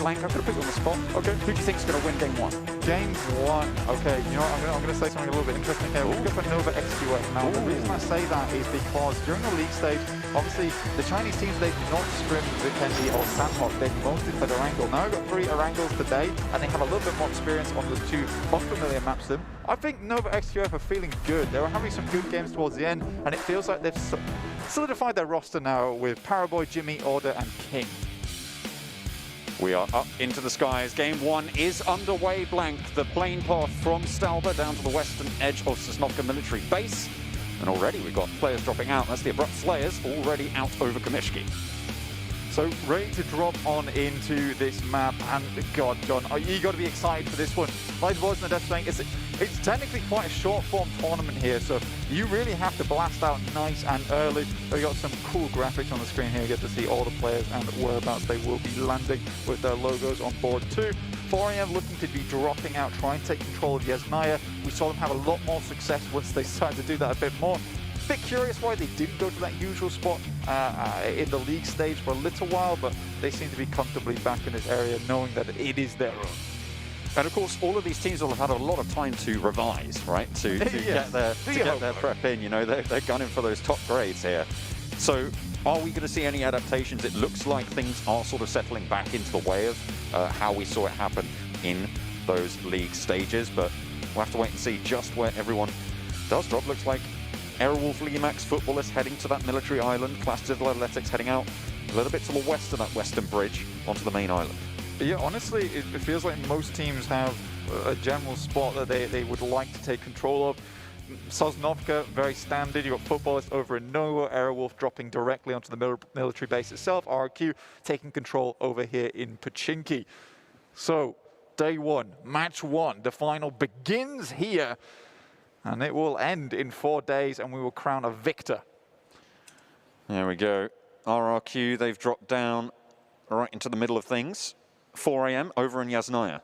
Blank, I'm going to put you on the spot. Okay, who do you think is going to win game one? Game one. Okay, you know what? I'm going to say something a little bit interesting here. We'll go for Nova XQF. Now, the reason I say that is because during the league stage, obviously, the Chinese teams, they've not scrimmed Vikendi or Sandhawk. They've mostly played Erangel. Now, I've got 3 Erangels today, and they have a little bit more experience on those 2 unfamiliar maps to them. I think Nova XQF are feeling good. They were having some good games towards the end, and it feels like they've solidified their roster now with Paraboy, Jimmy, Order, and King. We are up into the skies. Game one is underway, Blank. The plane path from Stalba down to the western edge of Sosnovka military base. And already we've got players dropping out. That's the Abrupt Slayers already out over Kamishki. So ready to drop on into this map, and God, John, you got to be excited for this one. Like the boys in the death saying, it's technically quite a short form tournament here, so you really have to blast out nice and early. We got some cool graphics on the screen here. You get to see all the players and whereabouts they will be landing with their logos on board too. 4 AM looking to be dropping out, trying to take control of Yasnaya. We saw them have a lot more success once they started to do that a bit more. Bit curious why they didn't go to that usual spot in the league stage for a little while, but they seem to be comfortably back in this area, knowing that it is their own. And of course, all of these teams will have had a lot of time to revise, right? To get their prep in. You know, they're gunning for those top grades here. So, are we going to see any adaptations? It looks like things are sort of settling back into the way of how we saw it happen in those league stages, but we'll have to wait and see just where everyone does drop. Looks like Airwolf Limax footballers heading to that military island, Class Digital Athletics heading out a little bit to the west of that western bridge onto the main island. Yeah, honestly, it feels like most teams have a general spot that they would like to take control of. Sosnovka, very standard. You've got footballers over in Nova, Airwolf dropping directly onto the military base itself, RQ taking control over here in Pachinki. So, day one, match one, the final begins here. And it will end in 4 days, and we will crown a victor. There we go. RRQ, they've dropped down right into the middle of things. 4 AM over in Yasnaya.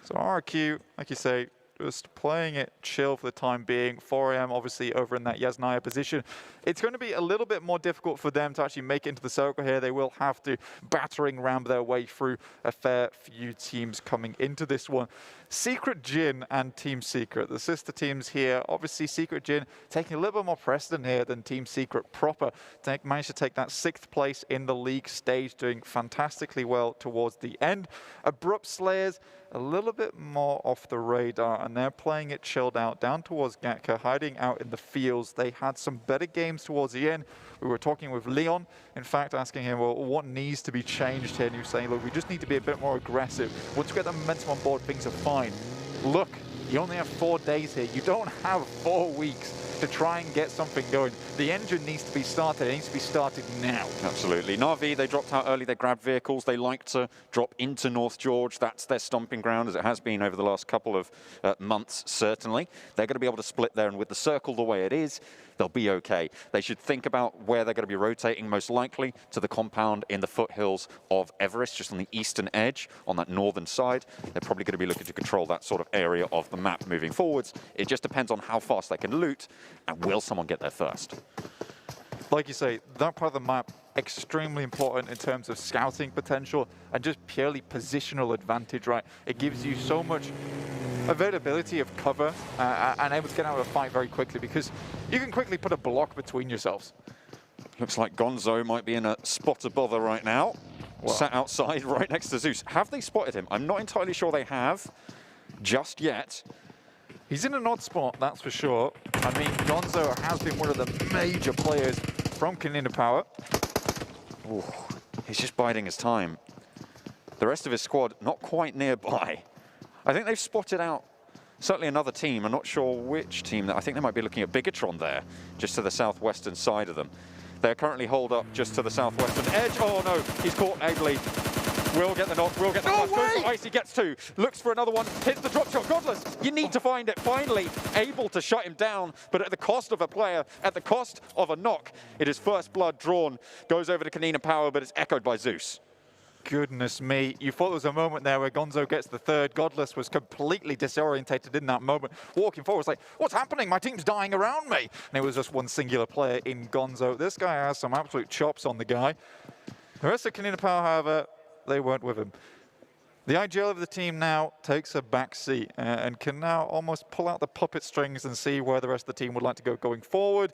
So RRQ, like you say, just playing it chill for the time being. 4 AM obviously over in that Yasnaya position. It's going to be a little bit more difficult for them to actually make it into the circle here. They will have to battering ram their way through a fair few teams coming into this one. Secret Jin and Team Secret, the sister teams here. Obviously, Secret Jin taking a little bit more precedent here than Team Secret proper. They managed to take that 6th place in the league stage, doing fantastically well towards the end. Abrupt Slayers, a little bit more off the radar, and they're playing it chilled out down towards Gatka, hiding out in the fields. They had some better games towards the end. We were talking with Leon, in fact, asking him, well, what needs to be changed here? And he was saying, look, we just need to be a bit more aggressive. Once we get the momentum on board, things are fine. Look, you only have 4 days here. You don't have 4 weeks to try and get something going. The engine needs to be started. It needs to be started now. Absolutely. Na'Vi, they dropped out early. They grabbed vehicles. They like to drop into North George. That's their stomping ground, as it has been over the last couple of months, certainly. They're going to be able to split there, and with the circle the way it is, they'll be okay. They should think about where they're going to be rotating, most likely to the compound in the foothills of Everest, just on the eastern edge, on that northern side. They're probably going to be looking to control that sort of area of the map moving forwards. It just depends on how fast they can loot, and will someone get there first? Like you say, that part of the map, extremely important in terms of scouting potential and just purely positional advantage, right? It gives you so much availability of cover and able to get out of a fight very quickly, because you can quickly put a block between yourselves. Looks like Gonzo might be in a spot of bother right now. Wow. Sat outside right next to Zeus. Have they spotted him? I'm not entirely sure they have just yet. He's in an odd spot, that's for sure. I mean, Gonzo has been one of the major players from Canina Power. Ooh, he's just biding his time. The rest of his squad not quite nearby. I think they've spotted out certainly another team. I'm not sure which team. I think they might be looking at Bigatron there, just to the southwestern side of them. They're currently holed up just to the southwestern edge. Oh no, he's caught Agley. Will get the knock, will get the knock. Goes for Icy, gets 2. Looks for another one, hits the drop shot. Godless, you need to find it. Finally able to shut him down, but at the cost of a player, at the cost of a knock. It is first blood drawn. Goes over to Canina Power, but it's echoed by Zeus. Goodness me, you thought there was a moment there where Gonzo gets the 3rd. Godless was completely disorientated in that moment. Walking forward, was like, what's happening? My team's dying around me. And it was just one singular player in Gonzo. This guy has some absolute chops on the guy. The rest of Canina Power, however, they weren't with him. The IGL of the team now takes a back seat and can now almost pull out the puppet strings and see where the rest of the team would like to go going forward.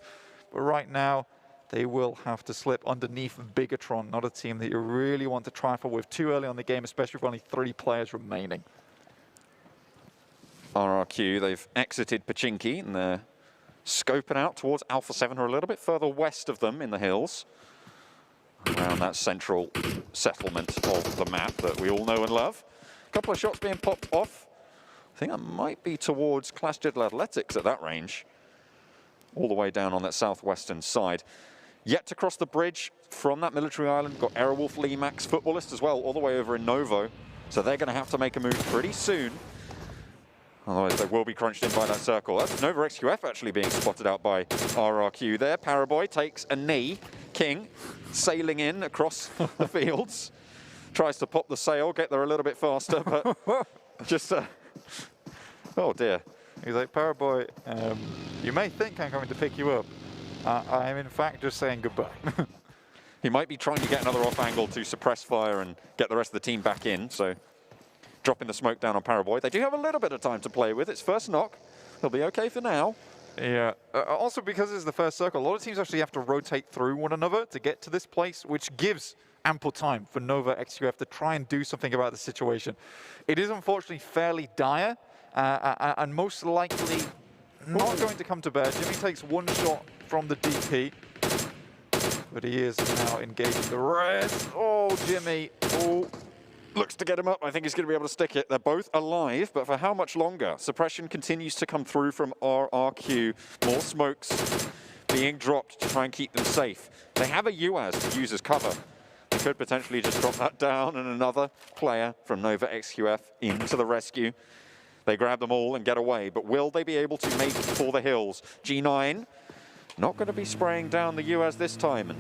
But right now, they will have to slip underneath Bigatron, not a team that you really want to trifle with too early on the game, especially with only 3 players remaining. RRQ, they've exited Pachinki and they're scoping out towards Alpha 7, who are a little bit further west of them in the hills, around that central settlement of the map that we all know and love. A couple of shots being popped off. I think that might be towards Clash Digital Athletics at that range, all the way down on that southwestern side. Yet to cross the bridge from that military island, got Aerowolf, Limax, Footballist as well, all the way over in Novo. So they're going to have to make a move pretty soon. Otherwise, they will be crunched in by that circle. That's Nova XQF actually being spotted out by RRQ there. Paraboy takes a knee. King sailing in across the fields. Tries to pop the sail, get there a little bit faster, but just... oh, dear. He's like, Paraboy, you may think I'm coming to pick you up. I am, in fact, just saying goodbye. He might be trying to get another off angle to suppress fire and get the rest of the team back in, so dropping the smoke down on Paraboy. They do have a little bit of time to play with. It's first knock. He'll be okay for now. Yeah. Also, because it's the first circle, a lot of teams actually have to rotate through one another to get to this place, which gives ample time for Nova XQF to try and do something about the situation. It is unfortunately fairly dire, and most likely not going to come to bear. Jimmy takes one shot from the DP, but he is now engaging the rest. Oh, Jimmy. Oh. Looks to get him up. I think he's going to be able to stick it. They're both alive, but for how much longer? Suppression continues to come through from RRQ. More smokes being dropped to try and keep them safe. They have a UAS to use as cover. They could potentially just drop that down, and another player from Nova XQF into the rescue. They grab them all and get away, but will they be able to make it for the hills? G9 not going to be spraying down the UAS this time. And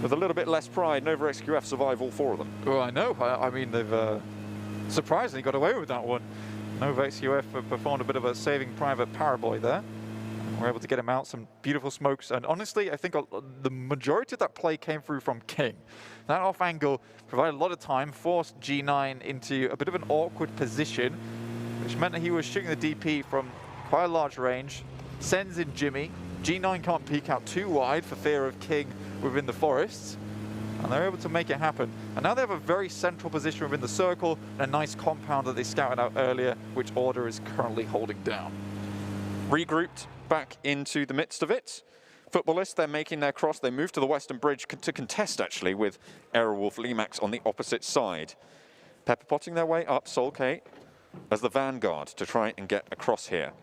with a little bit less pride, Nova XQF survive all 4 of them. Well, I know. I mean, they've surprisingly got away with that one. Nova XQF performed a bit of a saving private Paraboy there. We're able to get him out, some beautiful smokes. And honestly, I think the majority of that play came through from King. That off angle provided a lot of time, forced G9 into a bit of an awkward position, which meant that he was shooting the DP from quite a large range. Sends in Jimmy. G9 can't peek out too wide for fear of King within the forests, and they're able to make it happen. And now they have a very central position within the circle and a nice compound that they scouted out earlier, which Order is currently holding down. Regrouped back into the midst of it. Footballists, they're making their cross. They move to the western bridge to contest, actually, with Aerowolf Limax on the opposite side. Pepper potting their way up, Solkate as the vanguard to try and get across here.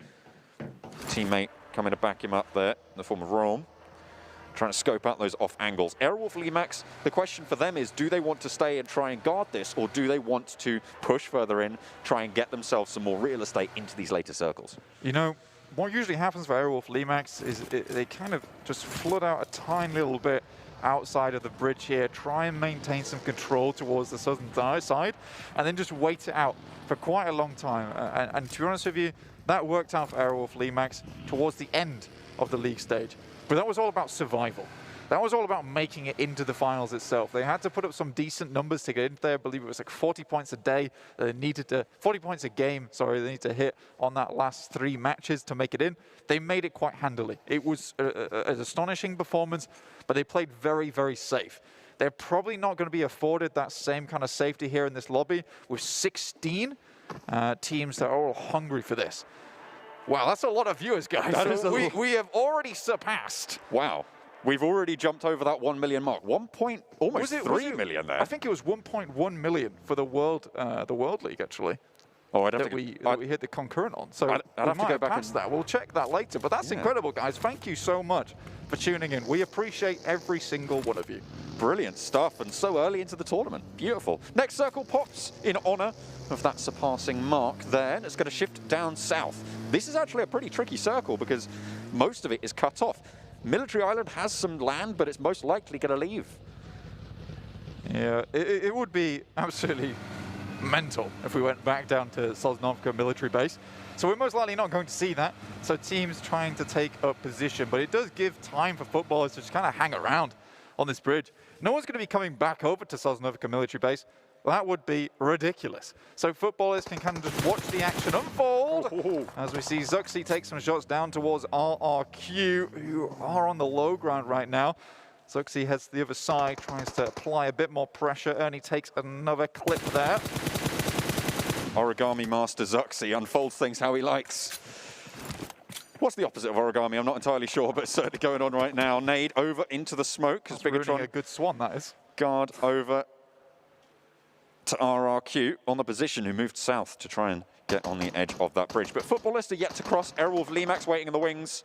Teammate coming to back him up there in the form of Rome, trying to scope out those off angles. Aerowolf Limax, the question for them is, do they want to stay and try and guard this, or do they want to push further in, try and get themselves some more real estate into these later circles? You know, what usually happens for Aerowolf Limax is they kind of just flood out a tiny little bit outside of the bridge here, try and maintain some control towards the southern side, and then just wait it out for quite a long time. And to be honest with you, that worked out for Aerowolf Limax towards the end of the league stage. But that was all about survival. That was all about making it into the finals itself. They had to put up some decent numbers to get in there. I believe it was like 40 points a day. They needed to, 40 points a game, sorry, they need to hit on that last 3 matches to make it in. They made it quite handily. It was an astonishing performance, but they played very, very safe. They're probably not going to be afforded that same kind of safety here in this lobby with 16 teams that are all hungry for this. Wow, that's a lot of viewers, guys. We have already surpassed. Wow. We've already jumped over that 1 million mark. Almost 3 million there. I think it was 1.1 million for the World League, actually. Oh, I'd have that to we hit the concurrent on. So I'd have to go back past that. We'll check that later. But that's incredible, guys. Thank you so much for tuning in. We appreciate every single one of you. Brilliant stuff, and so early into the tournament. Beautiful. Next circle pops in honor of that surpassing mark there, and it's going to shift down south. This is actually a pretty tricky circle because most of it is cut off. Military Island has some land, but it's most likely going to leave. Yeah, it would be absolutely mental if we went back down to Sosnovka military base. So we're most likely not going to see that. So teams trying to take up position, but it does give time for footballers to just kind of hang around on this bridge. No one's going to be coming back over to Sosnovka military base. That would be ridiculous. So footballers can kind of just watch the action unfold as we see Zuxi take some shots down towards RRQ, who are on the low ground right now. Zuxi heads to the other side, tries to apply a bit more pressure. Ernie takes another clip there. Origami Master Zuxi unfolds things how he likes. What's the opposite of origami? I'm not entirely sure, but it's certainly going on right now. Nade over into the smoke. That's really a good swan, that is. Guard over to RRQ on the position, who moved south to try and get on the edge of that bridge. But footballers are yet to cross. Airwolf Limax waiting in the wings.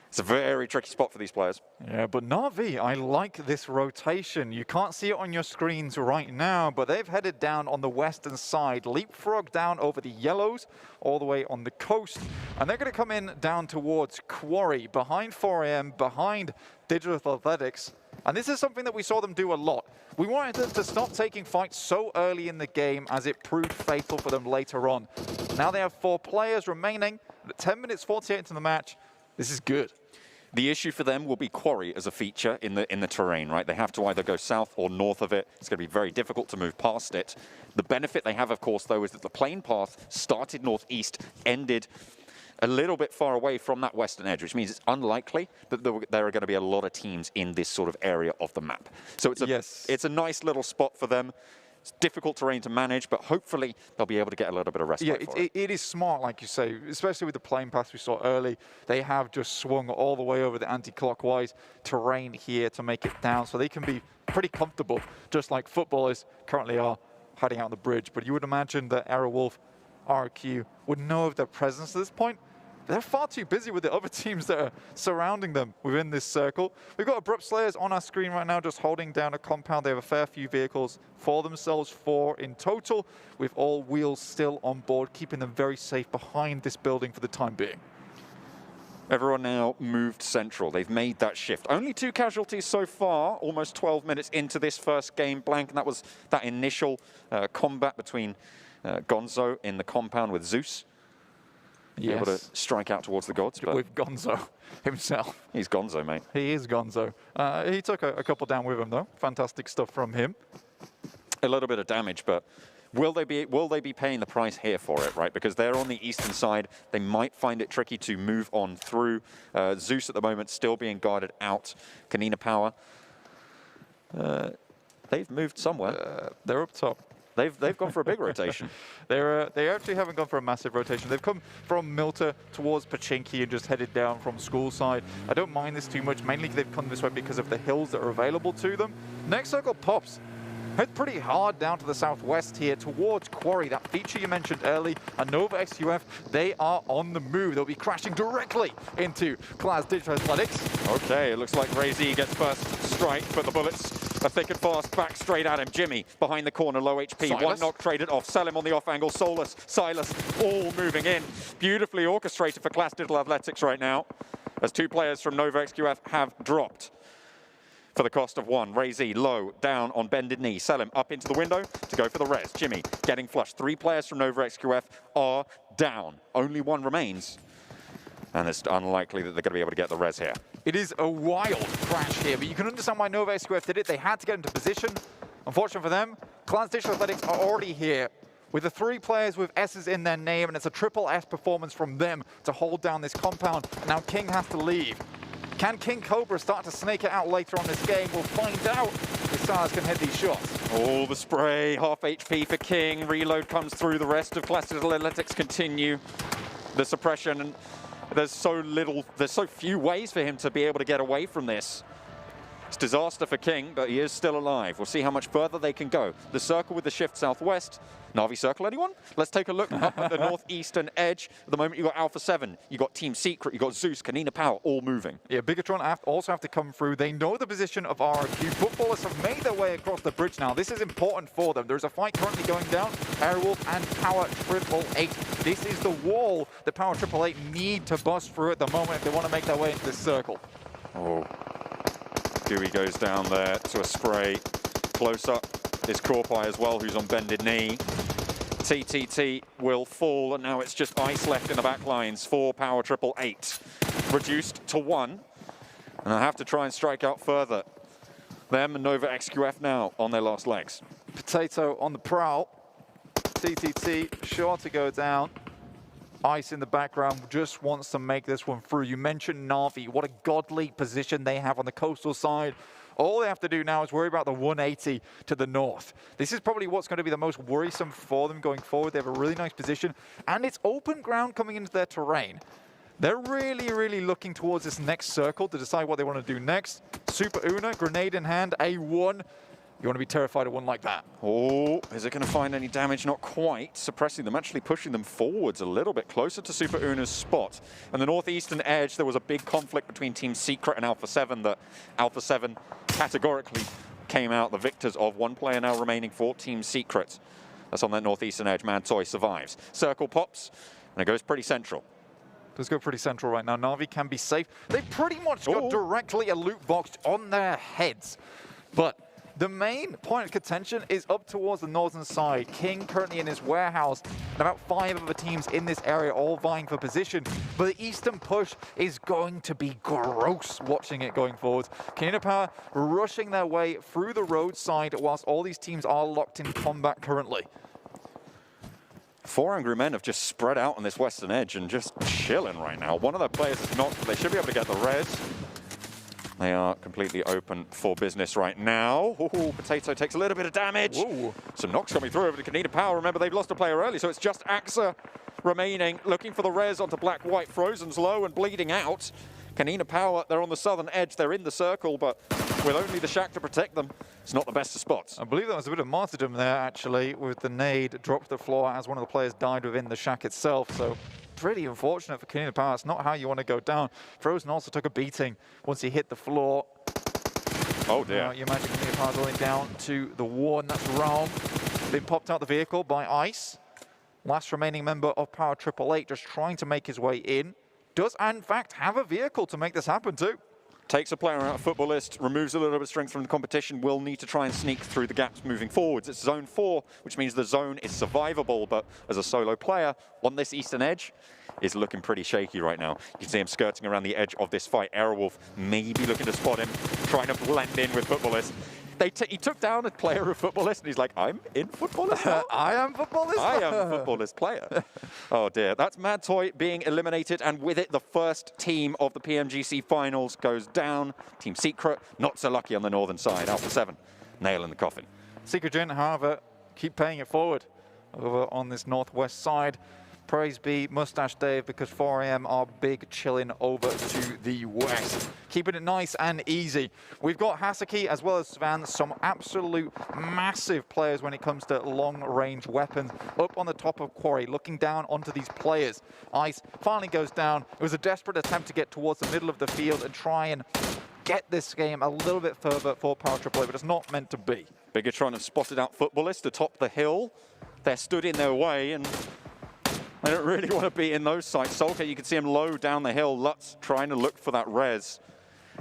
It's a very tricky spot for these players. Yeah, but Na'Vi, I like this rotation. You can't see it on your screens right now, but they've headed down on the western side, leapfrog down over the yellows, all the way on the coast. And they're going to come in down towards Quarry, behind 4AM, behind Digital Athletics. And this is something that we saw them do a lot. We wanted them to stop taking fights so early in the game, as it proved fatal for them later on. Now they have 4 players remaining. 10 minutes 48 into the match. This is good. The issue for them will be Quarry as a feature in the terrain, right? They have to either go south or north of it. It's going to be very difficult to move past it. The benefit they have, of course, though, is that the plane path started northeast, ended a little bit far away from that western edge, which means it's unlikely that there are going to be a lot of teams in this sort of area of the map. So it's a nice little spot for them. It's difficult terrain to manage, but hopefully they'll be able to get a little bit of respite for it. It is smart, like you say, especially with the plane pass we saw early. They have just swung all the way over the anti-clockwise terrain here to make it down, so they can be pretty comfortable, just like footballers currently are hiding out on the bridge. But you would imagine that Aerowolf, RQ would know of their presence at this point. They're far too busy with the other teams that are surrounding them within this circle. We've got Abrupt Slayers on our screen right now, just holding down a compound. They have a fair few vehicles for themselves, 4 in total, with all wheels still on board, keeping them very safe behind this building for the time being. Everyone now moved central. They've made that shift. Only 2 casualties so far, almost 12 minutes into this first game blank, and that was that initial combat between Gonzo in the compound with Zeus. Yes. Able to strike out towards the gods. But with Gonzo himself. He's Gonzo, mate. He is Gonzo. He took a couple down with him, though. Fantastic stuff from him. A little bit of damage, but will they be paying the price here for it, right? Because they're on the eastern side. They might find it tricky to move on through. Zeus at the moment still being guarded out. Kanina Power. They've moved somewhere. They're up top. They've gone for a big rotation. They actually haven't gone for a massive rotation. They've come from Milta towards Pachinki and just headed down from school side. I don't mind this too much, mainly they've come this way because of the hills that are available to them. Next circle pops. Head pretty hard down to the southwest here towards Quarry, that feature you mentioned early. And Nova XUF, they are on the move. They'll be crashing directly into Class Digital Athletics. Okay, it looks like Ray-Z gets first strike, but the bullets are thick and fast, back straight at him. Jimmy behind the corner, low HP. Silas. One knock traded off. Selim on the off angle. Solus, Silas, all moving in. Beautifully orchestrated for Class Digital Athletics right now, as 2 players from Nova XQF have dropped for the cost of 1. Ray-Z low, down on bended knee. Selim up into the window to go for the res. Jimmy getting flushed. 3 players from Nova XQF are down. Only 1 remains. And it's unlikely that they're going to be able to get the res here. It is a wild crash here, but you can understand why Nova SQF did it. They had to get into position. Unfortunately for them, Clans Digital Athletics are already here with the 3 players with S's in their name, and it's a triple S performance from them to hold down this compound. And now King has to leave. Can King Cobra start to snake it out later on this game? We'll find out if Silas can hit these shots. Oh, the spray, half HP for King. Reload comes through. The rest of Class Digital Athletics continue. The suppression, and there's so few ways for him to be able to get away from this. It's disaster for King, but he is still alive. We'll see how much further they can go. The circle with the shift southwest. Na'Vi circle, anyone? Let's take a look up at the northeastern edge. At the moment, you've got Alpha 7, you've got Team Secret, you've got Zeus, Kanina Power, all moving. Yeah, Bigatron also have to come through. They know the position of RRQ. Footballers have made their way across the bridge now. This is important for them. There's a fight currently going down. Airwolf and Power 888. This is the wall that Power 888 need to bust through at the moment if they want to make their way into this circle. Oh. Gooey goes down there to a spray. Close up is Corpai as well, who's on bended knee. TTT will fall, and now it's just ice left in the back lines for Power 888. Reduced to 1, and I have to try and strike out further. Them and Nova XQF now on their last legs. Potato on the prowl. TTT, sure to go down. Ice in the background, just wants to make this one through. You mentioned Na'Vi, what a godly position they have on the coastal side. All they have to do now is worry about the 180 to the north. This is probably what's going to be the most worrisome for them going forward. They have a really nice position, and it's open ground coming into their terrain. They're really, really looking towards this next circle to decide what they want to do next. Super Una, grenade in hand, A1. You want to be terrified of one like that. Oh, is it going to find any damage? Not quite. Suppressing them, actually pushing them forwards a little bit closer to Super Una's spot. And the northeastern edge, there was a big conflict between Team Secret and Alpha 7 that Alpha 7 categorically came out the victors of. One player now remaining for Team Secret. That's on that northeastern edge. Mantoy survives. Circle pops, and it goes pretty central. Does go pretty central right now. Na'Vi can be safe. They pretty much got directly a loot box on their heads. But the main point of contention is up towards the northern side. King currently in his warehouse, and about 5 other teams in this area all vying for position. But the eastern push is going to be gross watching it going forward. Canadian Power rushing their way through the roadside whilst all these teams are locked in combat currently. 4 angry men have just spread out on this western edge and just chilling right now. One of their players is knocked, but they should be able to get the res. They are completely open for business right now. Ooh, Potato takes a little bit of damage. Ooh. Some knocks coming through over to Canadian Power. Remember, they've lost a player early, so it's just Axa remaining, looking for the res onto Black-White. Frozen's low and bleeding out. Canadian Power, they're on the southern edge. They're in the circle, but with only the shack to protect them, it's not the best of spots. I believe that was a bit of martyrdom there, actually, with the nade dropped to the floor as one of the players died within the shack itself. So pretty unfortunate for Canadian Power. It's not how you want to go down. Frozen also took a beating once he hit the floor. Oh dear. You imagine Canadian Power going down to the one. That's Realm. Been popped out the vehicle by Ice. Last remaining member of Power 888 just trying to make his way in. Does, in fact, have a vehicle to make this happen too. Takes a player out of Footballist, removes a little bit of strength from the competition, will need to try and sneak through the gaps moving forwards. It's zone 4, which means the zone is survivable, but as a solo player on this eastern edge, is looking pretty shaky right now. You can see him skirting around the edge of this fight. Aerowolf maybe looking to spot him, trying to blend in with Footballist. He took down a player of Footballist, and he's like, I'm in Footballist now? I am Footballist? I am a Footballist player. Oh dear, that's Mad Toy being eliminated, and with it, the first team of the PMGC finals goes down. Team Secret, not so lucky on the northern side. Alpha 7, nail in the coffin. Secret Gen, however, keep paying it forward over on this northwest side. Praise be Mustache Dave, because 4 AM are big chilling over to the west. Keeping it nice and easy. We've got Hasaki as well as Svan, some absolute massive players when it comes to long-range weapons. Up on the top of Quarry, looking down onto these players. Ice finally goes down. It was a desperate attempt to get towards the middle of the field and try and get this game a little bit further for Power 888, but it's not meant to be. Bigatron have spotted out Footballist atop the hill. They're stood in their way, and they don't really want to be in those sites. Solka, you can see him low down the hill. Lutz trying to look for that res.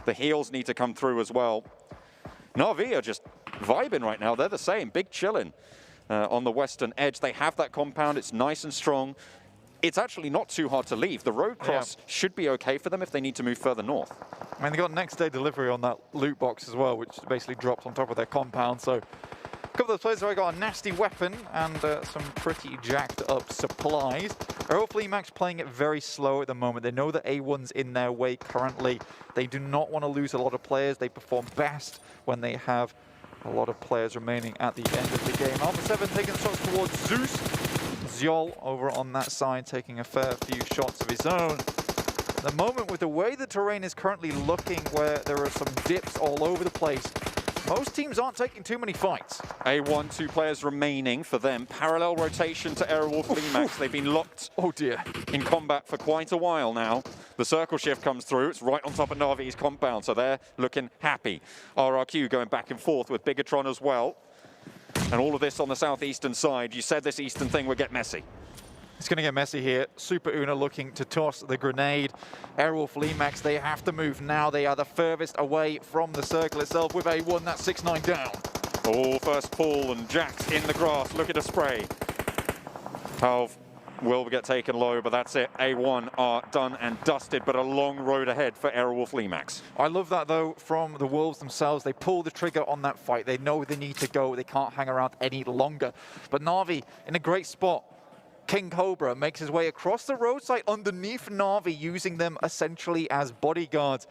The heals need to come through as well. Na'Vi are just vibing right now. They're the same, big chillin' on the western edge. They have that compound. It's nice and strong. It's actually not too hard to leave. The road cross should be okay for them if they need to move further north. I mean, they got next day delivery on that loot box as well, which basically drops on top of their compound. So a couple of those players have got a nasty weapon and some pretty jacked up supplies. Hopefully Max playing it very slow at the moment. They know that A1's in their way currently. They do not want to lose a lot of players. They perform best when they have a lot of players remaining at the end of the game. Alpha 7 taking shots towards Zeus. Zyol over on that side taking a fair few shots of his own. At the moment, with the way the terrain is currently looking, where there are some dips all over the place, most teams aren't taking too many fights. A1, 2 players remaining for them. Parallel rotation to Aerowolf Limax. They've been locked in combat for quite a while now. The circle shift comes through. It's right on top of Na'Vi's compound, so they're looking happy. RRQ going back and forth with Bigatron as well. And all of this on the southeastern side. You said this eastern thing would get messy. It's going to get messy here. Super Una looking to toss the grenade. Aerowolf Limax, they have to move now. They are the furthest away from the circle itself with A1. That's 6-9 down. Oh, first fall, and Jax in the grass looking to spray. Halve will get taken low, but that's it. A1 are done and dusted, but a long road ahead for Aerowolf Limax. I love that, though, from the Wolves themselves. They pull the trigger on that fight. They know they need to go. They can't hang around any longer. But Na'Vi in a great spot. King Cobra makes his way across the roadside underneath Na'Vi, using them essentially as bodyguards.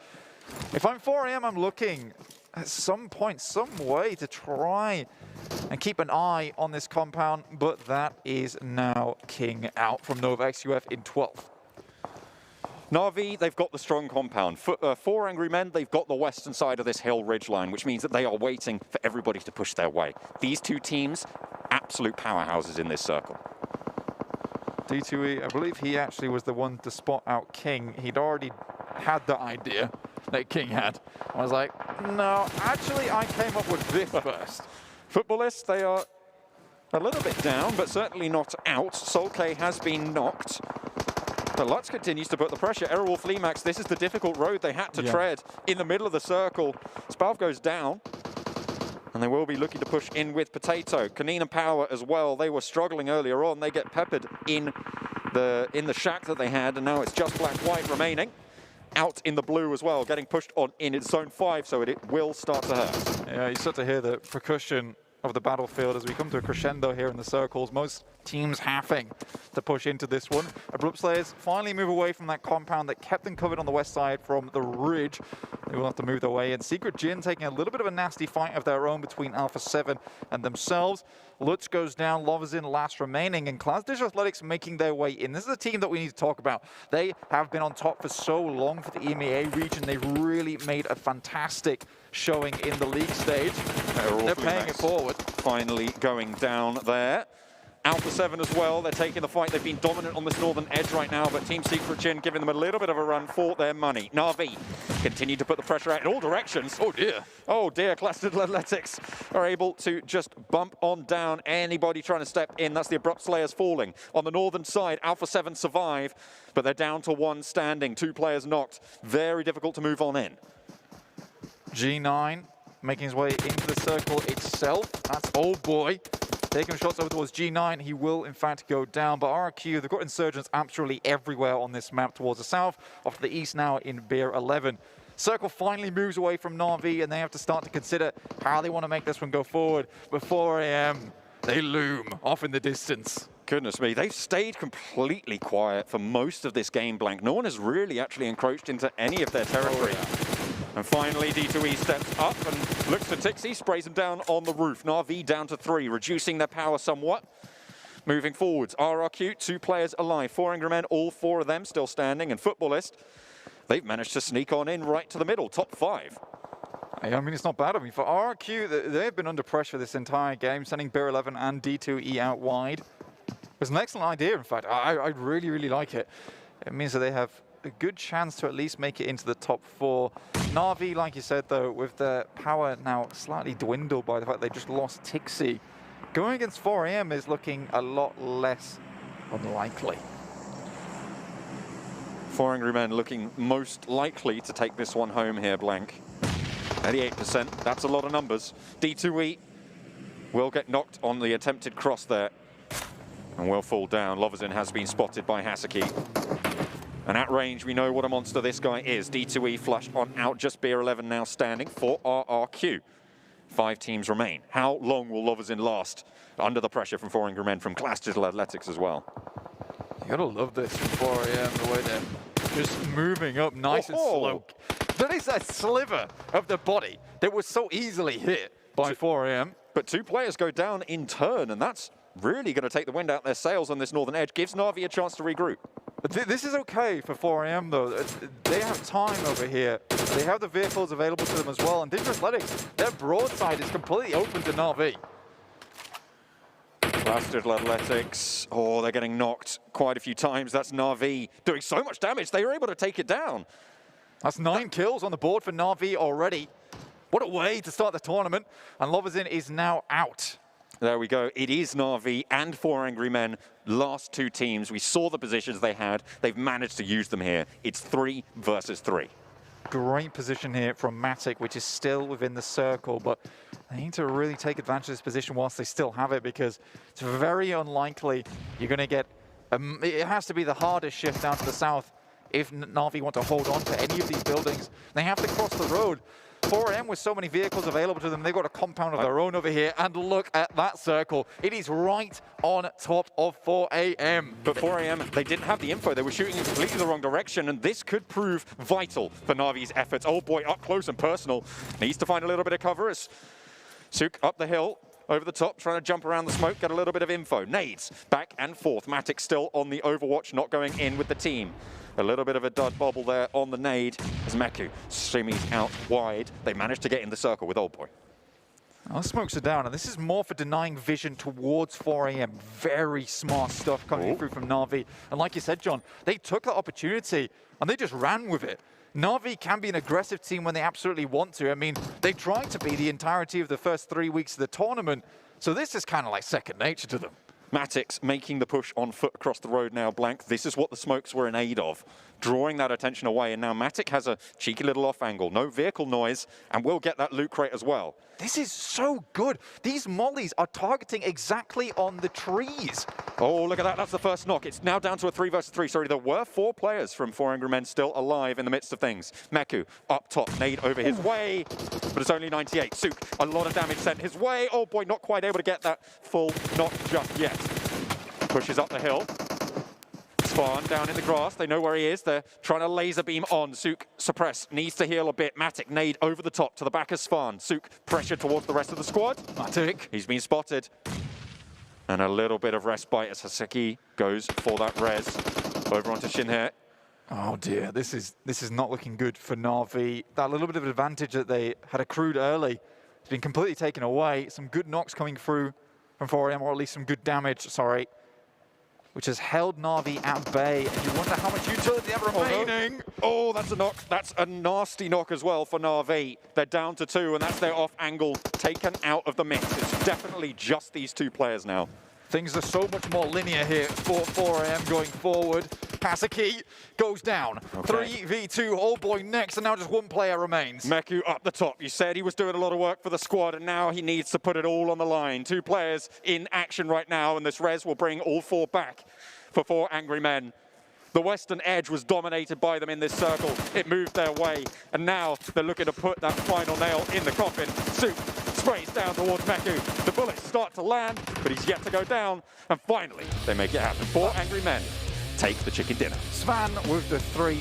If I'm 4AM, I'm looking at some point, some way to try and keep an eye on this compound, but that is now King out from Nova XUF in 12th. Na'Vi, they've got the strong compound. For Angry Men, they've got the western side of this hill ridgeline, which means that they are waiting for everybody to push their way. These two teams, absolute powerhouses in this circle. D2E, I believe he actually was the one to spot out King. He'd already had the idea that King had. I was like, no, actually I came up with this first. Footballists, they are a little bit down, but certainly not out. Solkay has been knocked. But Lutz continues to put the pressure. Aerowolf Limax, this is the difficult road they had to tread in the middle of the circle. Spalv goes down, and they will be looking to push in with Potato. Kanina Power as well. They were struggling earlier on. They get peppered in the shack that they had, and now it's just Black-White remaining. Out in the blue as well, getting pushed on in its zone 5, so it will start to hurt. Yeah, you start to hear the percussion of the battlefield as we come to a crescendo here in the circles. Most teams having to push into this one. Abrupt Slayers finally move away from that compound that kept them covered on the west side from the ridge. They will have to move their way in. Secret Jin taking a little bit of a nasty fight of their own between Alpha 7 and themselves. Lutz goes down, Lovazin last remaining, and Class Digital Athletics making their way in. This is a team that we need to talk about. They have been on top for so long for the EMEA region. They've really made a fantastic showing in the league stage. They're paying it forward. Finally going down there. Alpha 7 as well, they're taking the fight. They've been dominant on this northern edge right now, but Team Secret Jin giving them a little bit of a run for their money. Na'Vi continue to put the pressure out in all directions. Oh dear. Oh dear, Class Digital Athletics are able to just bump on down anybody trying to step in. That's the Abrupt Slayers falling. On the northern side, Alpha 7 survive, but they're down to one standing. 2 players knocked. Very difficult to move on in. G9 making his way into the circle itself. That's oh boy. Taking shots over towards G9, he will in fact go down, but RQ, they've got insurgents absolutely everywhere on this map towards the south, off to the east now in Beer 11. Circle finally moves away from Na'Vi, and they have to start to consider how they want to make this one go forward. But 4AM, they loom off in the distance. Goodness me, they've stayed completely quiet for most of this game blank. No one has really actually encroached into any of their territory. Oh, yeah. And finally, D2E steps up and looks to Tixie, sprays him down on the roof. Na'Vi down to 3, reducing their power somewhat. Moving forwards, RRQ, 2 players alive. 4 Angry Men, all 4 of them still standing. And Footballist, they've managed to sneak on in right to the middle, top 5. I mean, it's not bad. I mean, for RRQ, they've been under pressure this entire game, sending Beer 11 and D2E out wide. It was an excellent idea, in fact. I really, really like it. It means that they have a good chance to at least make it into the top 4. Na'Vi, like you said, though, with their power now slightly dwindled by the fact they just lost Tixie, going against 4AM is looking a lot less unlikely. 4 Angry Men looking most likely to take this one home here, blank. 88%, that's a lot of numbers. D2E will get knocked on the attempted cross there and will fall down. Lovazin has been spotted by Hasaki. And at range, we know what a monster this guy is. D2E flushed on out, just Beer 11 now standing for RRQ. 5 teams remain. How long will Lovazin last under the pressure from 4 Angry Men, from Class Digital Athletics as well? You gotta love this from 4AM, the way they're just moving up nice and slow. That is a sliver of the body that was so easily hit by 4AM. But 2 players go down in turn, and that's really going to take the wind out their sails on this northern edge. Gives Na'Vi a chance to regroup. This is okay for 4AM, though. They have time over here. They have the vehicles available to them as well. And Digital Athletics, their broadside is completely open to Na'Vi. Class Digital Athletics, oh, they're getting knocked quite a few times. That's Na'Vi doing so much damage, they were able to take it down. That's 9 kills on the board for Na'Vi already. What a way to start the tournament. And Lovazin is now out. There we go. It is Na'Vi and 4 Angry Men, last 2 teams. We saw the positions they had. They've managed to use them here. It's 3 versus 3. Great position here from Matic, which is still within the circle, but they need to really take advantage of this position whilst they still have it, because it's very unlikely you're going to get It has to be the hardest shift down to the south if Na'Vi want to hold on to any of these buildings. They have to cross the road. 4AM with so many vehicles available to them, they've got a compound of their own over here, and look at that circle. It is right on top of 4AM. But 4AM, they didn't have the info. They were shooting in completely the wrong direction, and this could prove vital for Na'Vi's efforts. Oh boy, up close and personal. Needs to find a little bit of cover as Suk up the hill, over the top, trying to jump around the smoke, get a little bit of info. Nades, back and forth. Matic still on the overwatch, not going in with the team. A little bit of a dud bobble there on the nade as Meku shimmies out wide. They managed to get in the circle with Old Boy. Our smokes are down, and this is more for denying vision towards 4AM. Very smart stuff coming through from Na'Vi. And like you said, John, they took that opportunity and they just ran with it. Na'Vi can be an aggressive team when they absolutely want to. I mean, they tried to be the entirety of the first 3 weeks of the tournament, so this is kind of like second nature to them. Matix making the push on foot across the road now, Blank. This is what the smokes were in aid of, drawing that attention away. And now Matic has a cheeky little off angle, no vehicle noise, and will get that loot crate as well. This is so good. These mollies are targeting exactly on the trees. Oh, look at that. That's the first knock. It's now down to a 3 versus 3. Sorry, there were 4 players from 4 Angry Men still alive in the midst of things. Meku up top, nade over his way, but it's only 98. Suk, a lot of damage sent his way. Oh boy, not quite able to get that full knock just yet. Pushes up the hill. Svan down in the grass. They know where he is. They're trying to laser beam on. Suk suppress. Needs to heal a bit. Matic nade over the top to the back of Svan. Suk pressure towards the rest of the squad. Matic. He's been spotted. And a little bit of respite as Haseki goes for that res. Over onto Shinhe. Oh dear, this is not looking good for Na'Vi. That little bit of advantage that they had accrued early has been completely taken away. Some good knocks coming through from 4AM, or at least some good damage, sorry, which has held Na'Vi at bay. And you wonder how much utility they have remaining. Oh, that's a knock. That's a nasty knock as well for Na'Vi. They're down to 2, and that's their off angle taken out of the mix. It's definitely just these 2 players now. Things are so much more linear here for 4AM going forward. Pasaki goes down. Okay. 3v2, Old Boy next, and now just 1 player remains. Meku up the top. You said he was doing a lot of work for the squad, and now he needs to put it all on the line. 2 players in action right now, and this res will bring all 4 back for 4 Angry Men. The western edge was dominated by them in this circle. It moved their way, and now they're looking to put that final nail in the coffin. Suk sprays down towards Meku. The bullets start to land, but he's yet to go down, and finally they make it happen. 4 Angry Men take the chicken dinner. Svan with the 3.